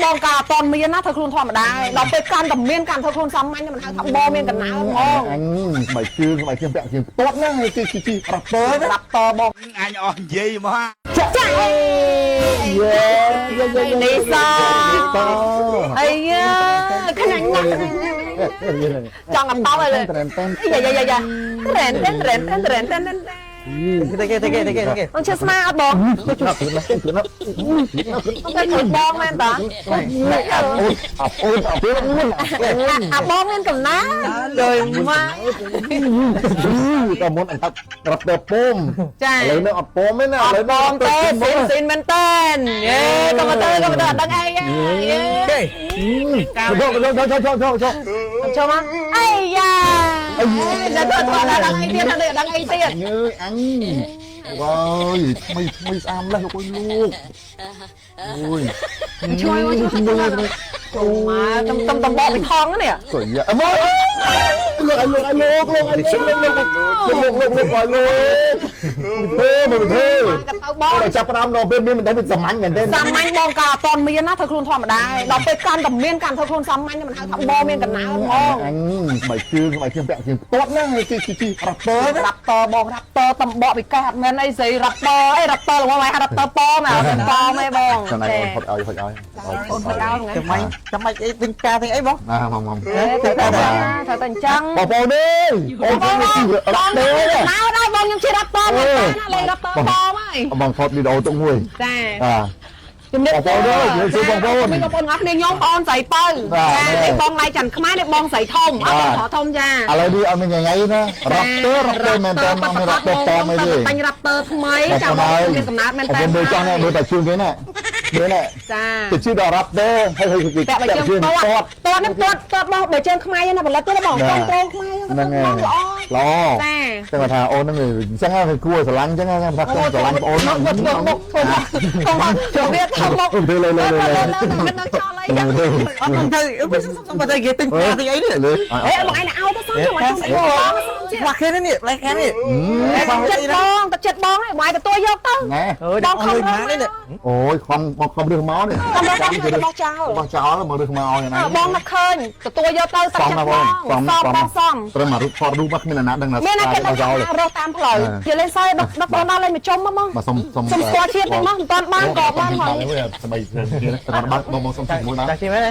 มองกาตอนมีนะเธอครูนทอมาได้เราไปการกับเมียนการเธอครูนซ้ำมันมันทำบอเมียนกันหนามองanh mày chưaแบบเสียงtốtนะไอ้ที่รับเตอร์รับต่อบองอันอ่อนเยี่ยมฮะจ้าเย้นี่ซาไอ้เงี้ยขนาดนั้นจังกับเต้าเลยอย่าเรนเต้นต้องเชื่อสมาร์ทบองต้องไปถึงบองแม่ตาบองเล่นกับน้าเลยมาก็มุนอันตับรับเตอร์ปุ้มเลยเนื้อปุ้มไม่น่าเลยบองเต้ซินมันเต้นเย้ก็มาเต้นดังไงเย้โชว์มาไอ้ยาจะเถิดว่าดังไอเตี้ยดังไอเตี้ยnhư anh rồi mày xăm lên conลูกui ช่วยมาตำบอไปทองนะเนี่ยสวยอ่ะมึงลูกก่อนลูกมันเท่เราจับรำเราเป็นมันได้เป็นสมัยกันเต้นสมัยมองกาตอนมีนะเธอครูนทอมาได้เราไปการกับเมียนการเธอครูนซ้ำมันมันทำบอเมียนกันหนามองmày chưaแบบเสียงtốtนะไอ้ที่รับเตอร์บองรับเตอร์ตำบอไปแก้แม่ไอ้สิรับเตอร์หรือว่าไงรับเตอร์ปอมปอไม่บองทำไมคนเอาทำไมไอ้ตึงกาตึงไอ้บ้องมองเธอตันจังปอดิรับเตอร์น้าได้บองยังชื่อรับเตอร์อะไรรับเตอร์ปอไหมบองทอดดีโดตรงห้วยជំរាបសួរមានបងប្អូនអរគ្នាខ្ញុំបងស្រីបើចាឯបងឡៃច័ន្ទខ្មែរនេះបងស្រីធំអត់បងធំចាឥឡូវនេះអត់មានថ្ងៃណារ៉ាប់ទ័រមែនតើមកមានរ៉ាប់ទ័រតមកទេបាញ់រ៉ាប់ទ័រថ្មីចាំបងមានកំណត់មែនតើមើលចង់មើលតែជឿនគេណាមើលណាចាទៅជឿដល់រ៉ាប់ទ័រហើយតែបើជើងតតនេះតបងបើជើងខ្មែរណាផលិតទៅបងបងត្រង់ខ្មែរហ្នឹងហើយល្អចាតែថាអូនហ្នឹងអញ្ចឹងហើយគួរស្រឡាញ់អញ្ចឹងថាខ្ញុំស្រឡាញ់បងអូនមកចូលវាថោកលើមិននឹងចោលអីយ៉ាងអត់ទៅបើតែគេទិញផ្កាទីអីនេះអេបងឯងឲ្យទៅសោះមកខ្ញុំមកគេនេះឡែកគេនេះចិត្តបងឲ្យបាយទទួលយកទៅបងខំណានេះអូយខំរើសមកនេះបងចោលមករើសមកយ៉ាងណាបងមកឃើញទទួលយកទៅតែចិត្តបងសំត្រូវមករូបថតរូបមកគ្មានអាណាដឹងណាមានតែគេរកតាមផ្លូវជាលេងសើដឹកបងដល់លេងមកជុំមកសុំស្គាល់ជាតិតិចមកមិនតាន់បានក៏បានផងស្បីតែបាត់បងសុំជួយមួយណាតែជិះមែន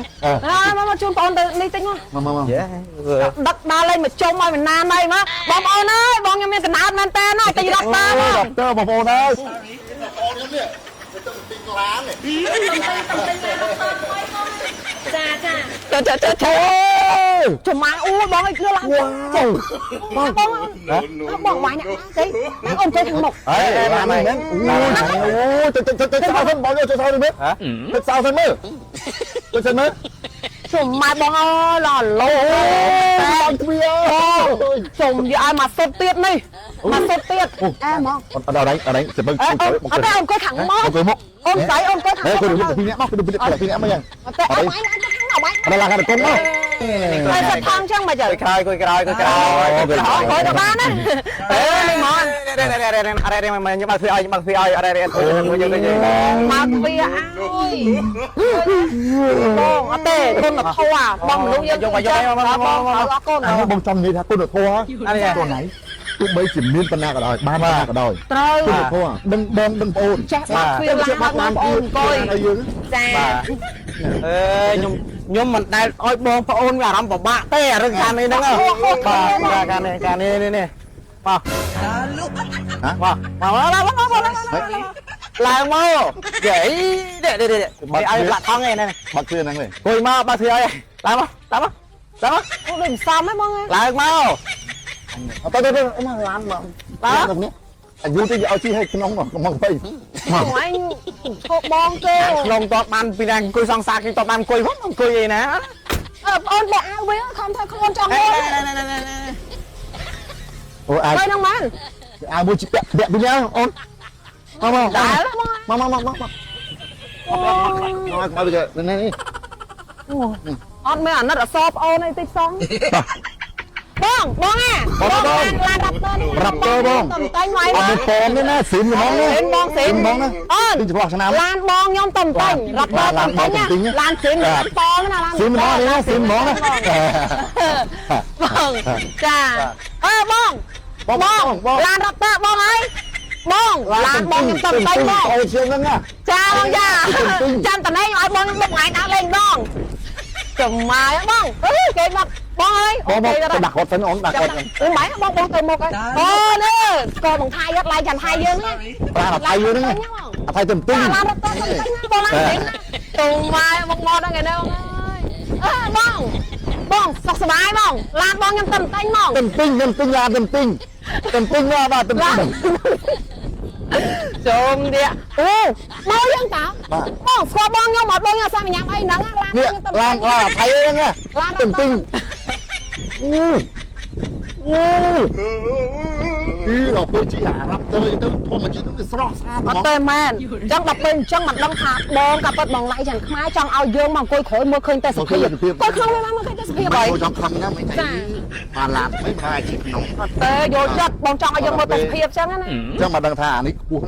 មកជូនបងទៅនេះតិចមកដឹកដល់លេងមកជុំឲ្យមិនណានអីមកបងប្អូនអើយបងខ្ញុំមានកណ្ដាលមែនតើណាតិចរាប់តាមបងប្អូនអើយចាចំម៉ាអូបងឲ្យគឺឡើងបងវាយណាទេបងអូនចូលខាងមុខបានមែនអូទៅសៅសិនបងយកចូលសៅទៅមើលទៅសៅសិនមើលទៅសិនមើលចំម៉ាបងអើឡឡូបងទ្វាចំយកឲ្យមកសុតទៀតនេះមកសុតទៀតអែមកអត់អត់សិមើលអត់តែអង្គុយខាងមកអូនស្រីអង្គុយខាងមកគឺពីអ្នកមកគឺពីអ្នកមកយ៉ាងតែអត់បាយខាងនោះបាយដល់ឡានកុំមកហើយសាត់ថងចឹងមកចាក្រោយហើយទៅបានណានេះមកអរខ្ញុំមកធ្វើឲ្យអរមួយយើងទៅមកវាអើយបងអត់ទេគុណធម៌បងមនុស្សយើងយកមកអរគុណបងចាំនិយាយថាគុណធម៌កូនไหนទោះបីជាមានបណ្ណាក៏ដោយបានណាក៏ដោយត្រូវគុណធម៌ដឹងបងដឹងបងអូនចាស់បាត់វាឡើងបាត់បងអូនកុយចាខ្ញុំមិនដែលឲ្យបងប្អូនមានអារម្មណ៍ពិបាកទេរឿងការនេះហ្នឹងបាទការនេះនេះបាទឡើងមកយេនេះឲ្យលាក់ថងឯហ្នឹងបាត់គ្រឿងហ្នឹងទេគួយមកបាត់គ្រឿងឲ្យឡើងមកអូដូចសំហ៎បងឡើងមកទៅមកឡានមកឡើងនេះអាយុទៅឲ្យជីឲ្យក្នុងមកទៅមកអញឈប់បងគេក្នុងតតបានពីណាអង្គុយសង្សារគេតតបានអង្គុយផងអង្គុយអីណាអូនបងអើវាខំធ្វើខ្លួនចង់អូអាចទៅនឹងបានអាមួយពាក់ពីនេះអូនមកដែរមកមកទៅនេះអត់មានអាណិតអសប្អូនអីតិចសោះ បងអាឡានរ៉ាប់ទ័រ រ៉ាប់ទ័របង តំតែងមក អត់មានពងទេណាស៊ីមហ្មងណា ស៊ីមបងស៊ីម ហ្មងណា អូន ទីចំពោះឆ្នាំ ឡានបងខ្ញុំតំតែងរ៉ាប់ទ័រតំតែងឡានស៊ីមបងណាឡាន ស៊ីមហ្មងណាស៊ីមហ្មងណា បងចាបងឡានរ៉ាប់ទ័របងហើយបងឡានបងខ្ញុំតំតែងបង អូជាងហ្នឹងណា ចាបងចាចាំតណៃឲ្យបងមុខថ្ងៃដាក់លេងបងចំម៉ាយបងគេមកបងអើយ បងមកទៅដាក់គាត់សិនអូនដាក់គាត់ អូម៉ែបងទៅមុខហើយអូនេះកូនបងថៃយកឡាយចាំថៃយើងណា ប្រាអថៃយើងហ្នឹងអថៃទៅទិញ ឡានរត់ទៅបងឡានទេទៅម៉ែមកមកដល់ថ្ងៃនេះបងអើយបងសុខសប្បាយបងឡានបងខ្ញុំទៅតែងមក ទៅទិញឡានទៅទិញមកបាទទៅទិញ ចូលទៀតអូមកយើងតើបងស្គាល់បងខ្ញុំអត់បងខ្ញុំសាមញ៉ាំអីហ្នឹងឡាន នេះ ខ្ញុំទៅ ឡានអថៃហ្នឹងណាទៅទិញដល់ពេលជីអារ៉ាប់ទៅធម្មជាតិទៅស្រស់ស្អាត អត់ទេមែនអញ្ចឹងដល់ពេលអញ្ចឹងមិនដឹងថាបងក៏ពិតបងឡៃយ៉ាងខ្មែរចង់ឲ្យយើងមកអង្គុយក្រោយមើលឃើញតែសភាពគាត់ក្នុងនេះមកឃើញតែសភាពហើយ ចង់ខំណាមិនថៃបានឡានមិនបាយជីក្នុង អត់ទេយកចិត្តបងចង់ឲ្យយើងមើលតែសភាពអញ្ចឹងណា អញ្ចឹងមកដឹងថាអានេះខ្ពស់